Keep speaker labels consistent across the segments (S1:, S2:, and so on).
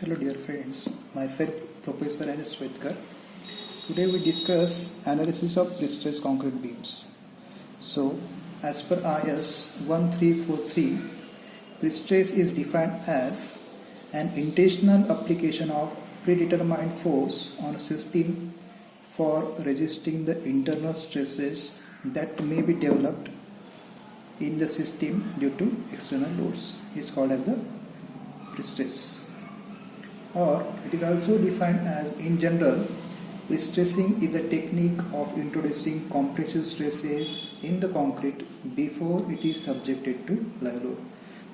S1: Hello dear friends, myself Professor N. Swetkar. Today we discuss analysis of pre-stressed concrete beams. So, as per IS 1343, pre-stress is defined as an intentional application of predetermined force on a system for resisting the internal stresses that may be developed in the system due to external loads. It's called as the pre-stress. Or it is also defined as, in general, pre-stressing is a technique of introducing compressive stresses in the concrete before it is subjected to live load.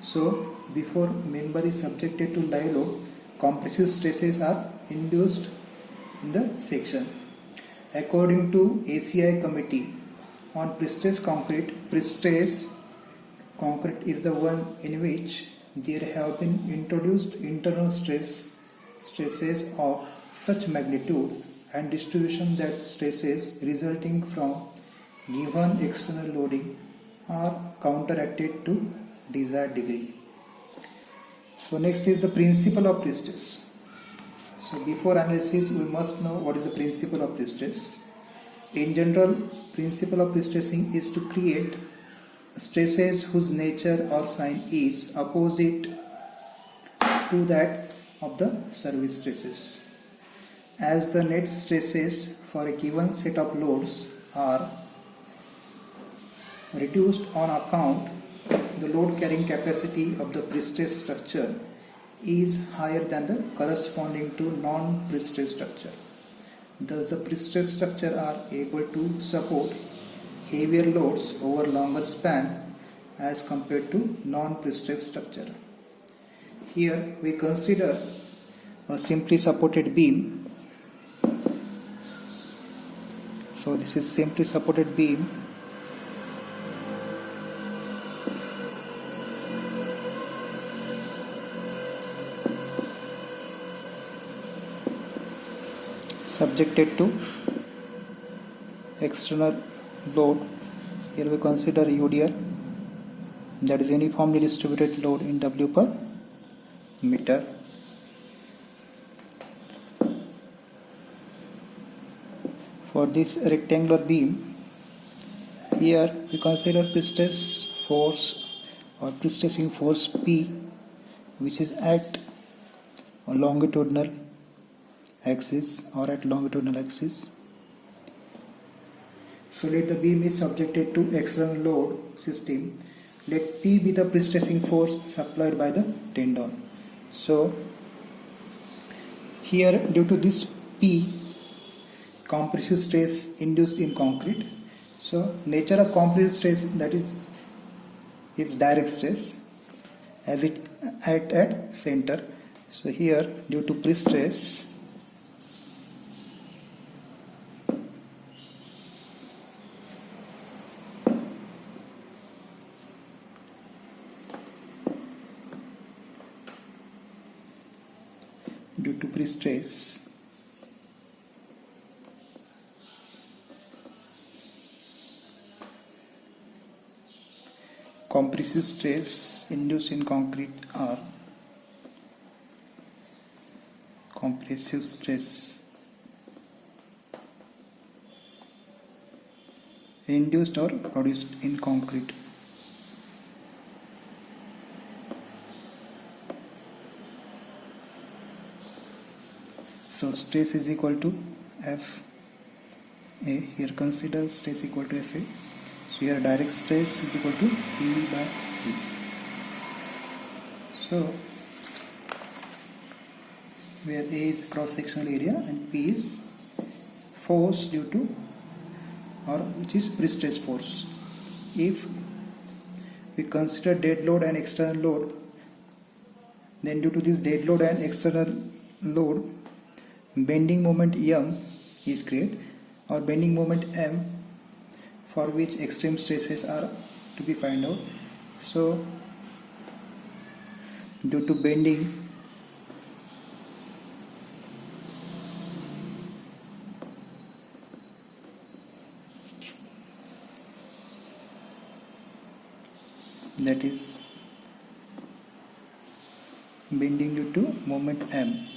S1: So before member is subjected to live load, compressive stresses are induced in the section. According to ACI Committee on Pre-stressed Concrete, pre-stressed concrete is the one in which there have been introduced internal stresses of such magnitude and distribution that stresses resulting from given external loading are counteracted to desired degree. So next is the principle of pre-stress. So before analysis we must know what is the principle of pre-stress. In general, principle of pre-stressing is to create stresses whose nature or sign is opposite to that of the service stresses. As the net stresses for a given set of loads are reduced on account the load carrying capacity of the pre-stressed structure is higher than the corresponding to non-pre-stressed structure. Thus the pre-stressed structure are able to support heavier loads over longer span as compared to non-pre-stressed structure. Here we consider a simply supported beam. So this is simply supported beam. Subjected to external load. Here we consider UDR, that is uniformly distributed load in W per meter. For this rectangular beam, here we consider pre-stress force or pre-stressing force P, which is at a longitudinal axis or at longitudinal axis. So let the beam is subjected to external load system. Let P be the pre-stressing force supplied by the tendon. So here due to this P, compressive stress induced in concrete. So nature of compressive stress, that is direct stress as it act at center. So here due to pre-stress, compressive stress induced in concrete are compressive stress induced or produced in concrete. So stress is equal to F A. Here consider stress equal to F A. So here direct stress is equal to P by E. So where A is cross sectional area and P is force due to, or which is pre-stress force. If we consider dead load and external load, then due to this dead load and external load, bending moment M is created, or bending moment M, for which extreme stresses are to be found out. So due to bending, that is bending due to moment M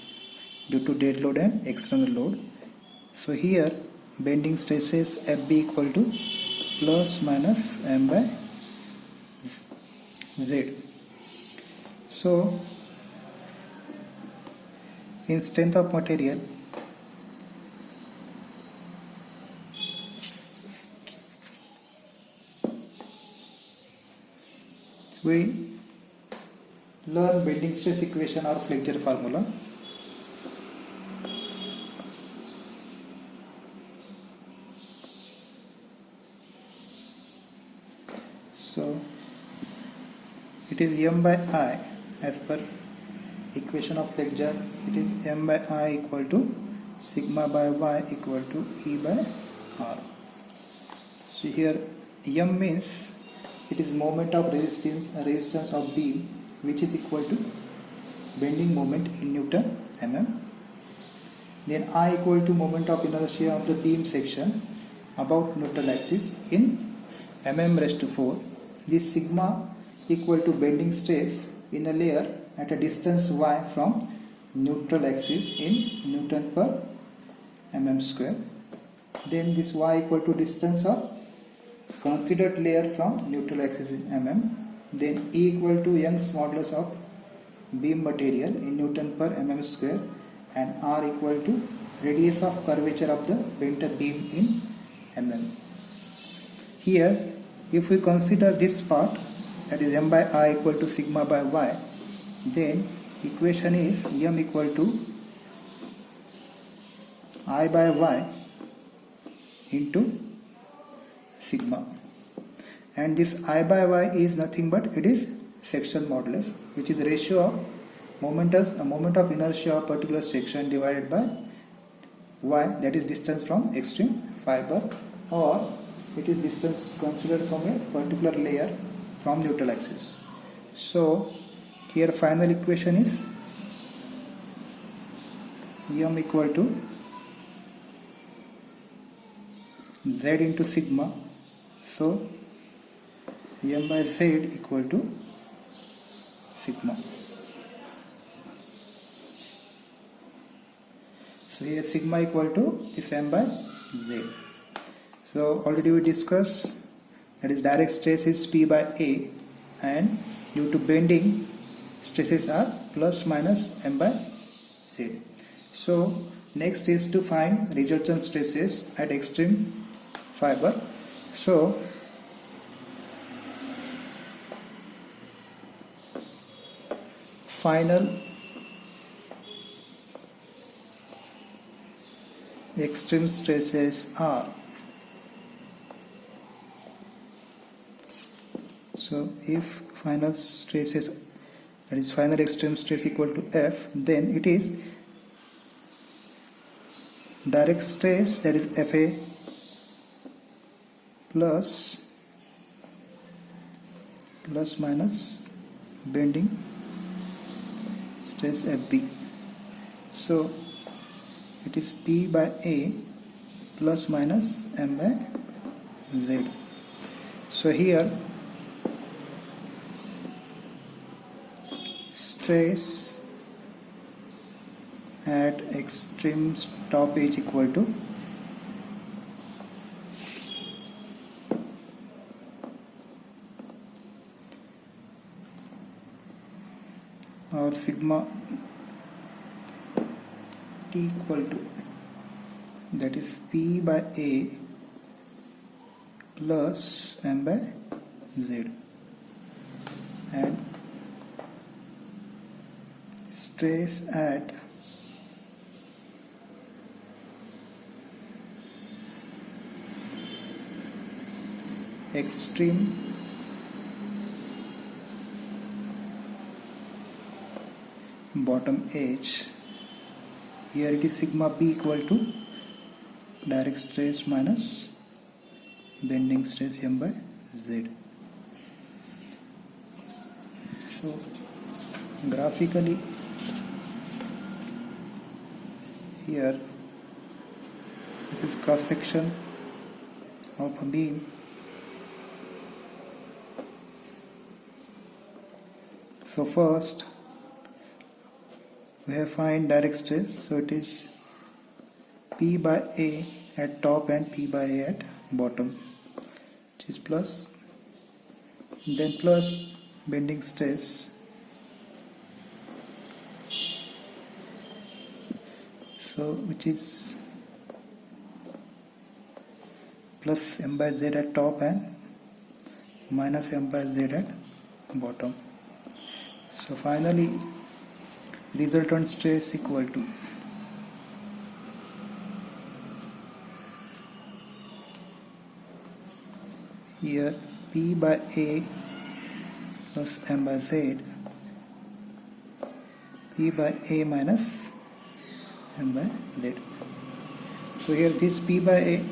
S1: due to dead load and external load. So here bending stresses FB equal to plus minus M by Z. So in strength of material, we learn bending stress equation or flexure formula. So it is M by I as per equation of flexure. It is M by I equal to sigma by Y equal to E by R. So here M means it is moment of resistance of beam, which is equal to bending moment in Newton mm. Then I equal to moment of inertia of the beam section about neutral axis in mm raised to 4. This sigma equal to bending stress in a layer at a distance y from neutral axis in Newton per mm square. Then this y equal to distance of considered layer from neutral axis in mm. Then E equal to Young's modulus of beam material in Newton per mm square, and R equal to radius of curvature of the bent beam in mm. Here if we consider this part, that is M by I equal to sigma by Y, then equation is M equal to I by Y into sigma, and this I by Y is nothing but it is section modulus, which is the ratio of moment of inertia of particular section divided by Y, that is distance from extreme fiber, or it is distance considered from a particular layer from neutral axis. So here final equation is M equal to Z into sigma. So M by Z equal to sigma. So here sigma equal to this M by Z. So already we discussed, that is direct stress is P by A, and due to bending stresses are plus minus M by Z. So next is to find resultant stresses at extreme fiber. So final extreme stresses are, so if final stresses, that is final extreme stress equal to F, then it is direct stress, that is Fa, plus minus bending stress Fb. So it is P by A plus minus M by Z. So here stress at extreme stoppage equal to or sigma T equal to, that is P by A plus M by Z, and stress at extreme bottom edge, here it is sigma B equal to direct stress minus bending stress M by Z. So graphically here this is cross section of a beam. So first we have find direct stress, so it is P by A at top and P by A at bottom, which is plus, then plus bending stress, so which is plus M by Z at top and minus M by Z at bottom. So finally resultant stress equal to here P by A plus M by Z, P by A minus M by Z. So here this P by A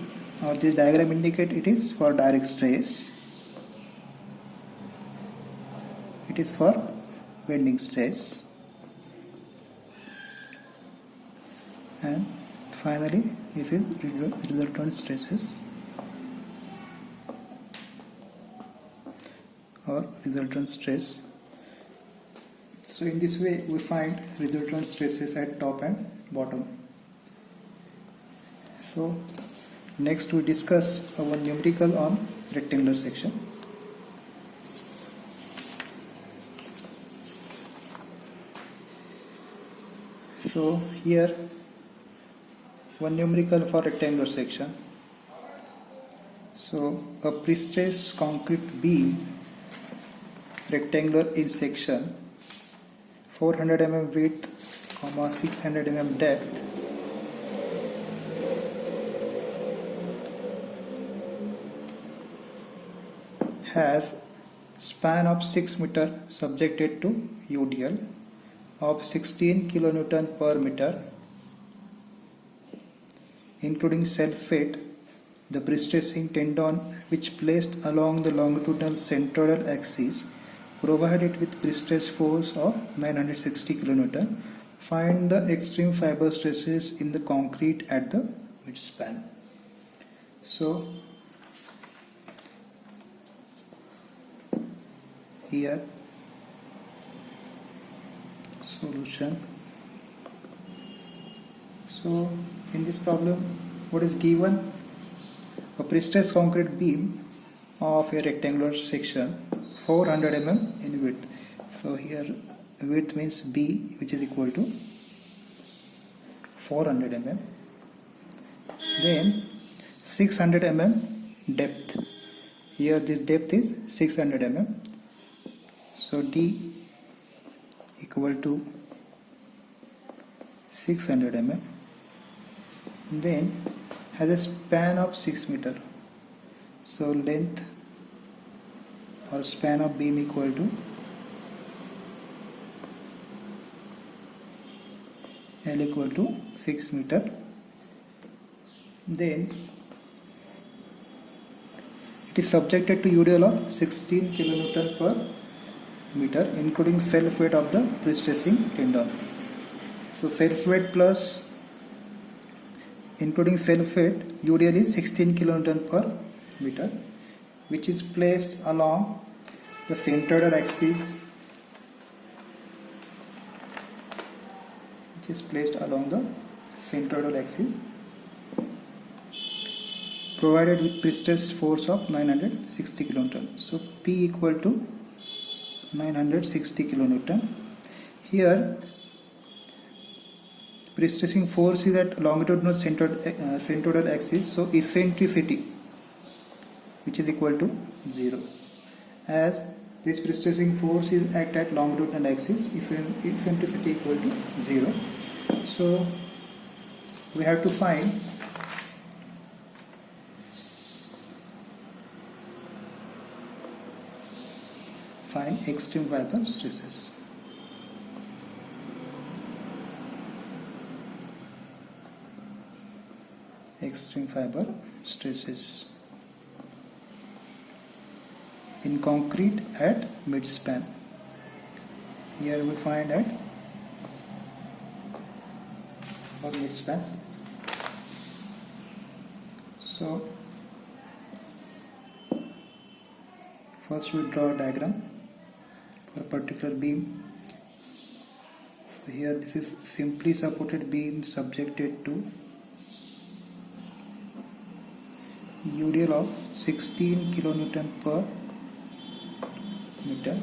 S1: or this diagram indicate it is for direct stress, it is for bending stress, and finally this is resultant stresses or resultant stress. So in this way we find resultant stresses at top and bottom. So next we discuss our numerical on rectangular section. So here one numerical for rectangular section. So a pre-stressed concrete beam, rectangular in section, 400 mm width, 600 mm depth, has span of 6 meter subjected to UDL of 16 kN per meter, including self-weight, the pre-stressing tendon which placed along the longitudinal centroidal axis provided with pre-stress force of 960 kN. Find the extreme fiber stresses in the concrete at the midspan. So here solution. So in this problem what is given? A pre-stressed concrete beam of a rectangular section 400 mm in width. So here width means B, which is equal to 400 mm. Then 600 mm depth. Here this depth is 600 mm. So D equal to 600 mm. Then has a span of 6 meter. So length or span of beam equal to L equal to 6 meter. Then it is subjected to UDL of 16 kN per meter, including self weight of the pre-stressing tendon. So self weight plus including self weight, UDL is 16 kN per meter, which is placed along the centroidal axis, provided with pre-stress force of 960 kN. So P equal to 960 kN. Here pre-stressing force is at longitudinal centroidal axis, so eccentricity, which is equal to 0. As this pre-stressing force is act at longitudinal axis, eccentricity equal to 0. So we have to find extreme fiber stresses. Extreme fiber stresses in concrete at midspan. Here we find at for midspans. So first we draw a diagram for a particular beam. So here this is simply supported beam subjected to UDL of 16 kilonewton per meter.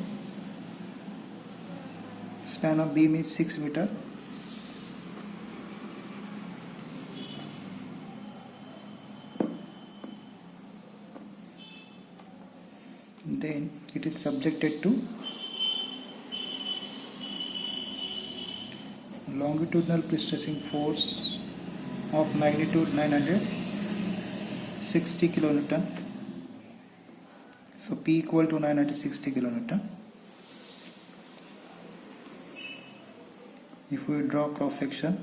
S1: Span of beam is 6 meter. Then it is subjected to longitudinal pre-stressing force of magnitude 960 kilonewton. So P equal to 960 kilonewton. If we draw cross section,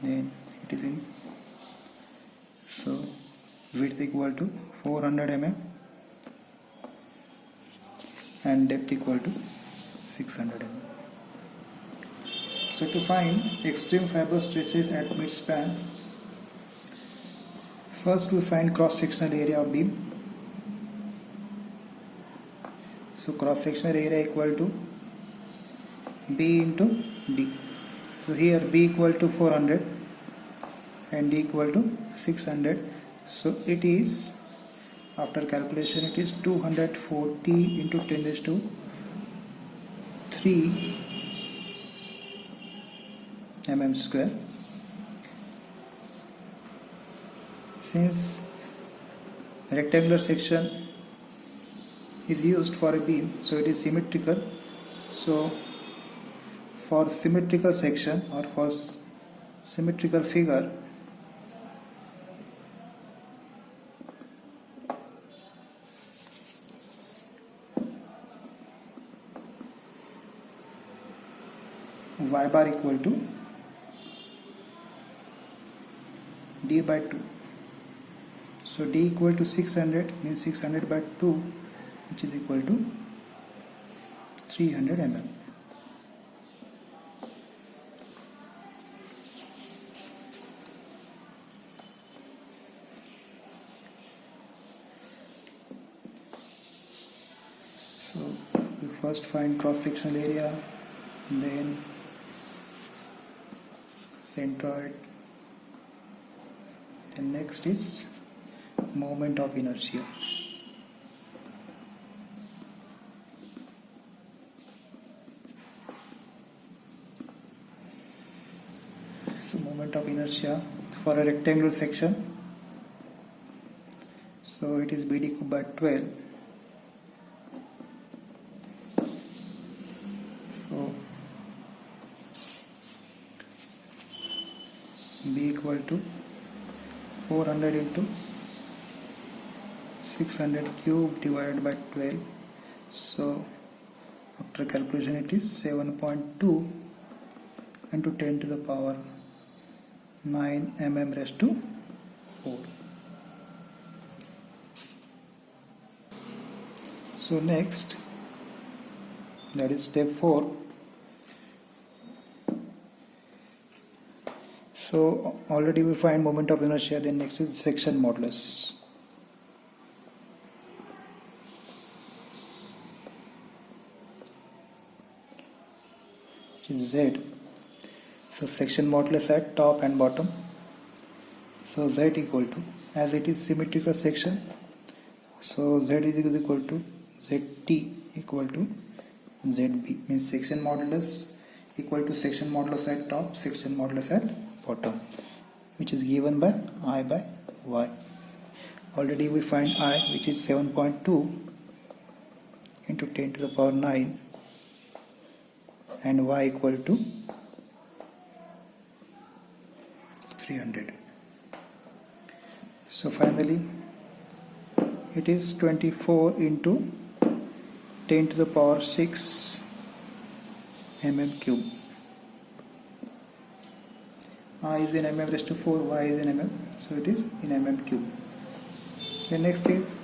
S1: then it is in, so width equal to 400 mm and depth equal to 600 mm. So to find extreme fiber stresses at midspan, first we find cross sectional area of beam. So cross sectional area equal to B into D. So here B equal to 400 and D equal to 600. So it is, after calculation, it is 240 into 10 raised to 3 mm square. Since rectangular section is used for a beam, so it is symmetrical. So for symmetrical section or for symmetrical figure, y bar equal to d by 2. So d equal to 600 means 600 by 2, which is equal to 300 mm. So we first find cross sectional area, then centroid, and next is moment of inertia. So moment of inertia for a rectangular section, so it is BD cube by 12. So B equal to 400 into 600 cube divided by 12. So after calculation it is 7.2 into 10 to the power 9 mm raised to 4. So next, that is step 4. So already we find moment of inertia, then next is section modulus. Which is Z. So section modulus at top and bottom. So Z equal to, as it is symmetrical section, so Z is equal to ZT equal to ZB, means section modulus equal to section modulus at top, section modulus at bottom, which is given by I by Y. Already we find I, which is 7.2 into 10 to the power 9, and Y equal to 300. So finally it is 24 into 10 to the power 6 mm cube. I is in mm raised to 4, Y is in mm, so it is in mm cube. The next is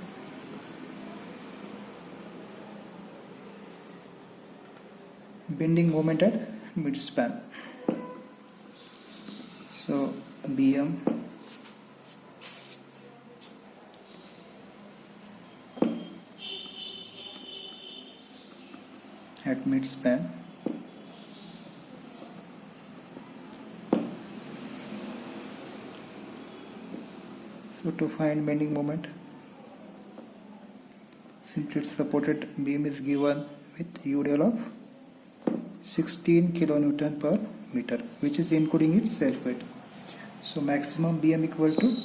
S1: bending moment at midspan. So BM at midspan So to find bending moment, simply supported beam is given with UDL of 16 kilonewton per meter, which is including its self weight. So maximum BM equal to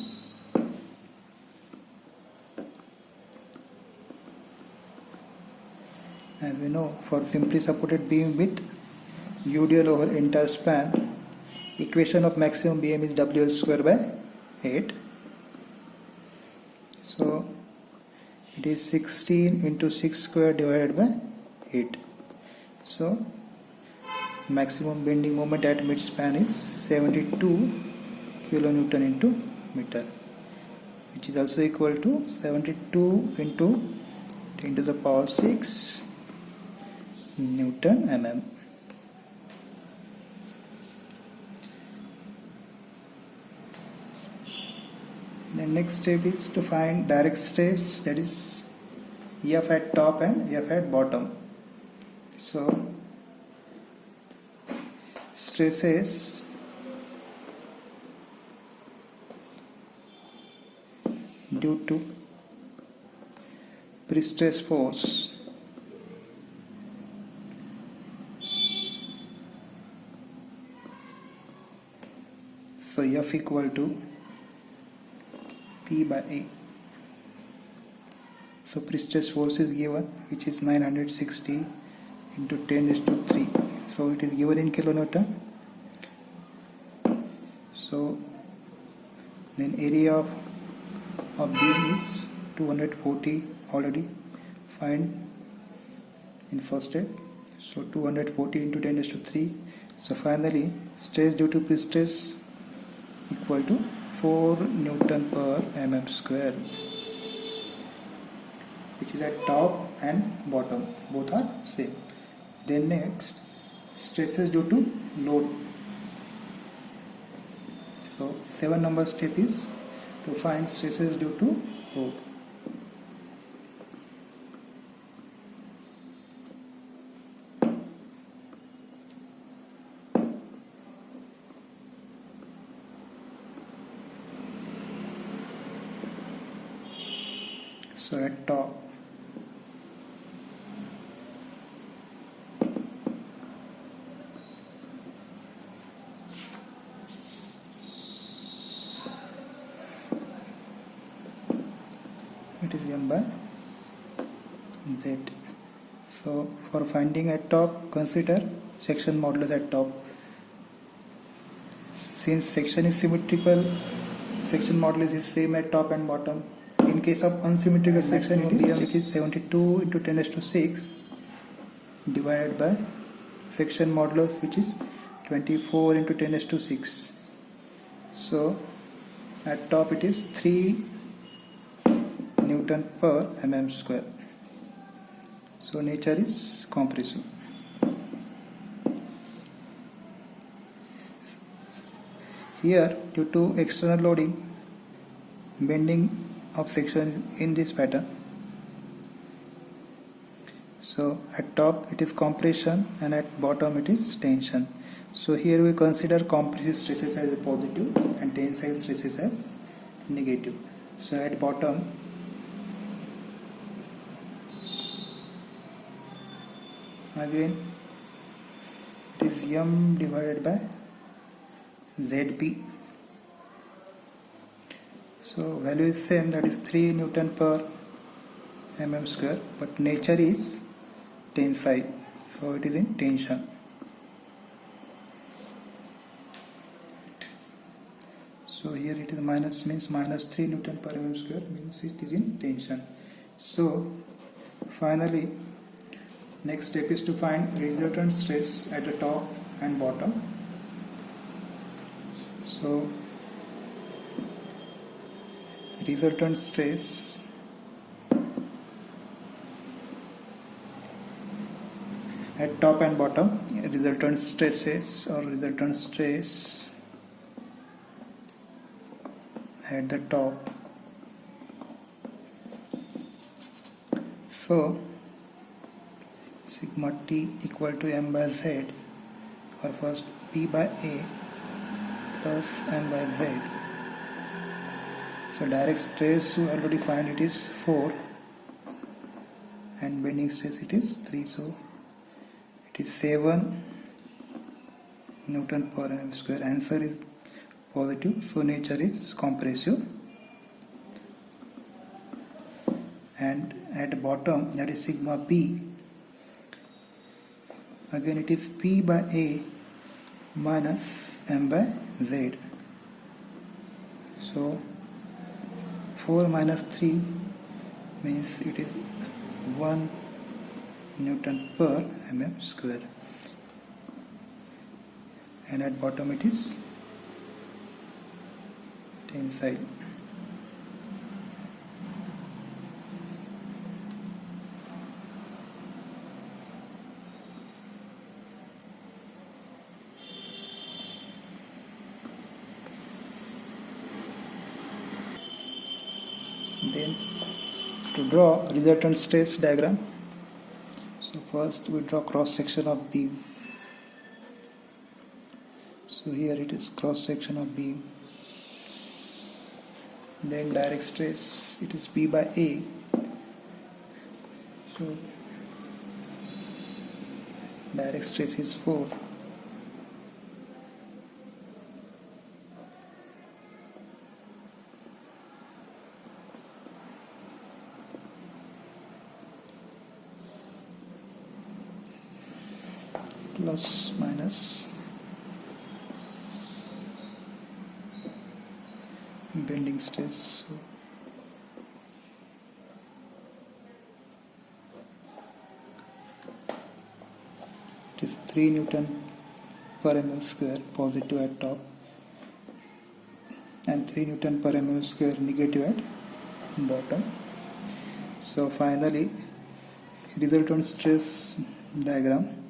S1: as we know, for simply supported beam with UDL over entire span, equation of maximum BM is WL square by 8. So it is 16 into 6 square divided by 8. So maximum bending moment at mid span is 72 kilonewton into meter, which is also equal to 72 into 10 to the power 6 Newton mm. The next step is to find direct stress, that is F at top and F at bottom. So stresses due to pre-stress force so F equal to P by A. So pre-stress force is given, which is 960 into 10⁻3. So it is given in kilonewton. So then area of beam is 240 already find in first step. So 240 into 10⁻3. So finally stress due to pre-stress equal to 4 Newton per mm square, which is at top and bottom, both are same. Then next, stresses due to load. So 7 number step is to find stresses due to load. So at top, it is M by Z. So for finding at top, consider section modulus at top. Since section is symmetrical, section modulus is same at top and bottom. In case of unsymmetrical section, it is which is 72 into 10⁻6 divided by section modulus, which is 24 into 10⁻6. So at top it is 3 Newton per mm square. So nature is compressive. Here, due to external loading, bending of section in this pattern. So at top it is compression and at bottom it is tension. So here we consider compressive stresses as a positive and tensile stresses as negative. So at bottom again it is M divided by ZP. So value is same, that is 3 Newton per mm square, but nature is tensile, so it is in tension. So here it is minus, means minus 3 Newton per mm square, means it is in tension. So finally next step is to find resultant stress at the top and bottom. So resultant stress at top and bottom, resultant stresses or resultant stress at the top. So sigma T equal to M by Z, or first P by A plus M by Z. So direct stress we already find it is 4 and bending stress it is 3, so it is 7 Newton per mm square. Answer is positive, so nature is compressive. And at bottom, that is sigma p, again it is p by a minus m by z. So 4 minus 3 means it is 1 Newton per mm square, and at bottom it is inside. Then to draw resultant stress diagram, so first we draw cross section of beam. So here it is cross section of beam. Then direct stress, it is P by A. So direct stress is 4. Plus minus bending stress. So it is 3 Newton per mm square positive at top and 3 Newton per mm square negative at bottom. So finally resultant stress diagram.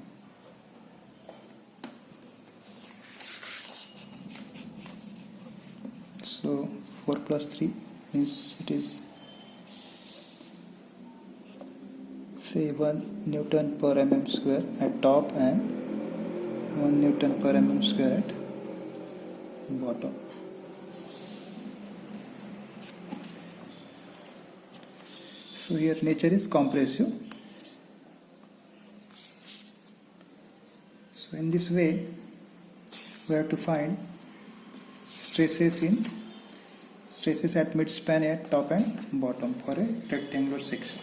S1: So 4 plus 3 means it is say 1 Newton per mm square at top and 1 Newton per mm square at bottom. So here nature is compressive. So in this way we have to find stresses at midspan at top and bottom for a rectangular section.